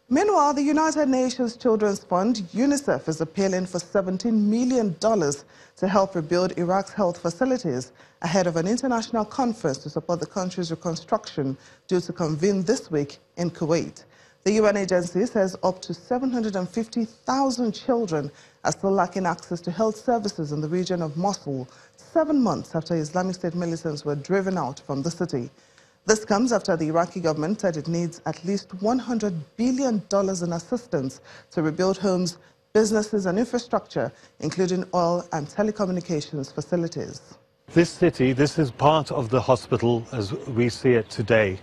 Meanwhile, the United Nations Children's Fund, UNICEF, is appealing for $17 million to help rebuild Iraq's health facilities ahead of an international conference to support the country's reconstruction due to convene this week in Kuwait. The UN agency says up to 750,000 children are still lacking access to health services in the region of Mosul, 7 months after Islamic State militants were driven out from the city. This comes after the Iraqi government said it needs at least $100 billion in assistance to rebuild homes, businesses and infrastructure, including oil and telecommunications facilities. This city, this is part of the hospital as we see it today.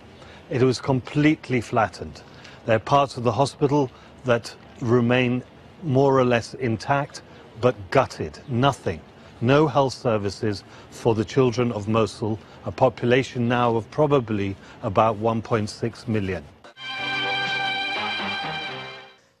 It was completely flattened. There are parts of the hospital that remain more or less intact, but gutted, nothing. No health services for the children of Mosul, a population now of probably about 1.6 million.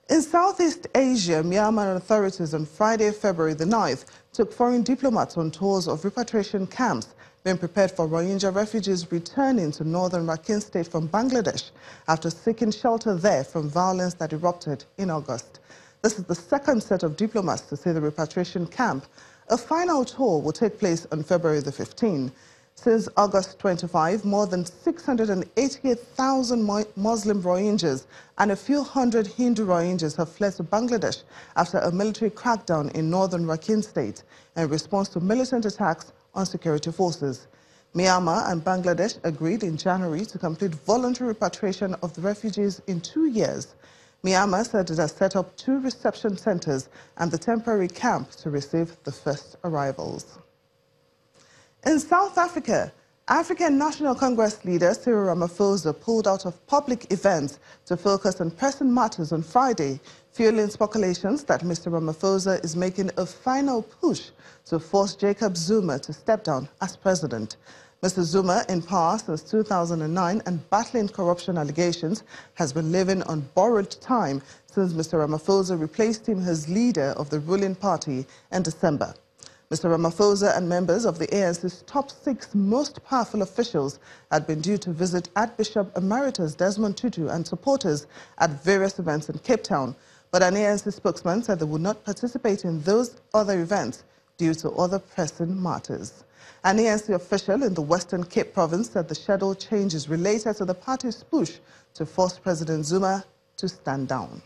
In Southeast Asia, Myanmar authorities on Friday, February the 9th, took foreign diplomats on tours of repatriation camps being prepared for Rohingya refugees returning to northern Rakhine State from Bangladesh after seeking shelter there from violence that erupted in August. This is the second set of diplomats to see the repatriation camp. A final tour will take place on February the 15th. Since August 25, more than 688,000 Muslim Rohingyas and a few hundred Hindu Rohingyas have fled to Bangladesh after a military crackdown in northern Rakhine State in response to militant attacks on security forces. Myanmar and Bangladesh agreed in January to complete voluntary repatriation of the refugees in 2 years. Myanmar said it has set up 2 reception centers and the temporary camp to receive the first arrivals. In South Africa, African National Congress leader Cyril Ramaphosa pulled out of public events to focus on pressing matters on Friday, fueling speculations that Mr. Ramaphosa is making a final push to force Jacob Zuma to step down as president. Mr. Zuma, in power since 2009 and battling corruption allegations, has been living on borrowed time since Mr. Ramaphosa replaced him as leader of the ruling party in December. Mr. Ramaphosa and members of the ANC's top 6 most powerful officials had been due to visit Archbishop Emeritus Desmond Tutu and supporters at various events in Cape Town, but an ANC spokesman said they would not participate in those other events due to other pressing matters. An ANC official in the Western Cape province said the schedule changes related to the party's push to force President Zuma to stand down.